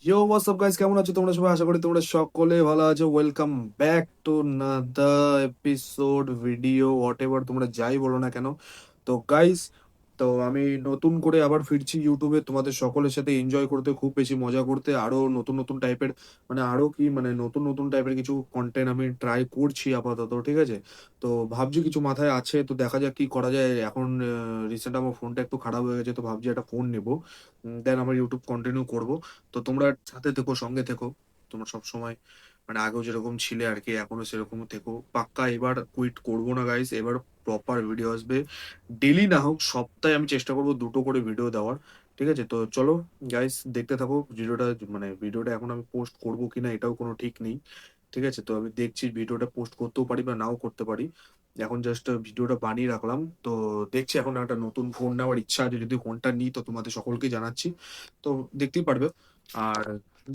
ইয়ো what's up guys, কেমন আছো তোমরা সবাই? আশা করি তোমরা সকলে ভালো আছো। Welcome back to another episode, video, what ever তোমরা যাই বলো না কেন। তো গাইস, তো আমি নতুন করে আবার ফিরছি ইউটিউবে তোমাদের সকলের সাথে এনজয় করতে, খুব বেশি মজা করতে, আরো নতুন নতুন টাইপের, মানে আরো কি মানে নতুন নতুন টাইপের কিছু কন্টেন্ট আমি ট্রাই করছি আপাতত, ঠিক আছে? তো ভাবছি কিছু মাথায় আছে, তো দেখা যাক কি করা যায়। এখন রিসেন্ট আমার ফোনটা একটু খারাপ হয়ে গেছে, তো ভাবছি একটা ফোন নেবো, দেন আমার ইউটিউব কন্টিনিউ করব। তো তোমরা সাথে থেকো, সঙ্গে থেকো। তোমরা সব সময় মানে আগেও যেরকম ছিলে আর কি, এখনো সেরকম থেকো পাক্কা। এবার কুইট করবো না গাইস, এবার প্রপার ভিডিও আসবে। ডেলি না হোক, সপ্তাহে আমি চেষ্টা করবো দুটো করে ভিডিও দেওয়ার, ঠিক আছে? তো চলো গাইস, দেখতে থাকো ভিডিওটা। মানে ভিডিওটা এখন আমি পোস্ট করবো কিনা এটাও কোনো ঠিক নেই, ঠিক আছে? তো আমি দেখছি, ভিডিওটা পোস্ট করতেও পারি বা নাও করতে পারি। এখন জাস্ট ভিডিওটা বানিয়ে রাখলাম। তো দেখছি, এখন একটা নতুন ফোন নেওয়ার ইচ্ছা আছে, যদি ফোনটা নিই তো তোমাদের সকলকে জানাচ্ছি। তো দেখতেই পারবে। আর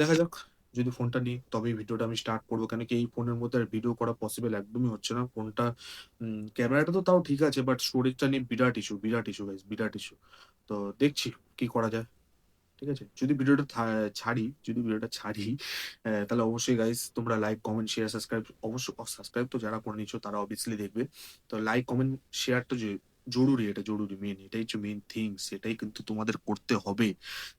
দেখা যাক, যদি ফোনটা নিই তবেই ভিডিওটা আমি স্টার্ট করবো, কেন কি এই ফোনের মধ্যে আর ভিডিও করা পসিবল একদমই হচ্ছে না। ফোনটা ক্যামেরাটা তো তাও ঠিক আছে, বাট স্টোরেজটা নিয়ে বিরাট ইস্যু, বিরাট ইস্যু গাইস, বিরাট ইস্যু। তো দেখছি কি করা যায়, ঠিক আছে? যদি ভিডিওটা ছাড়ি, যদি ভিডিওটা ছাড়ি, তাহলে অবশ্যই গাইস তোমরা লাইক, কমেন্ট, শেয়ার, সাবস্ক্রাইব, অবশ্য সাবস্ক্রাইব তো যারা করে নিচ্ছ তারা অবভিয়াসলি দেখবে। তো লাইক, কমেন্ট, শেয়ার তো জরুরি, এটা জরুরি, মেন এটাই হচ্ছে মেন থিংস, সেটাই কিন্তু তোমাদের করতে হবে।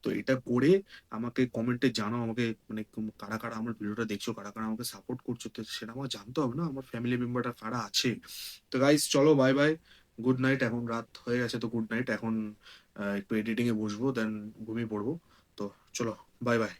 তো এটা করে আমাকে কমেন্টে জানাও, আমাকে মানে কারা কারা আমার ভিডিওটা দেখছো, কারা কারা আমাকে সাপোর্ট করছো, তো সেটা আমার জানতে হবে না, আমার ফ্যামিলি মেম্বারটা কারা আছে। তো গাইস চলো, বাই বাই, গুড নাইট। এখন রাত হয়ে গেছে, তো গুড নাইট। এখন একটু এডিটিং এ বসবো, দেন ঘুমিয়ে পড়বো। তো চলো, বাই বাই।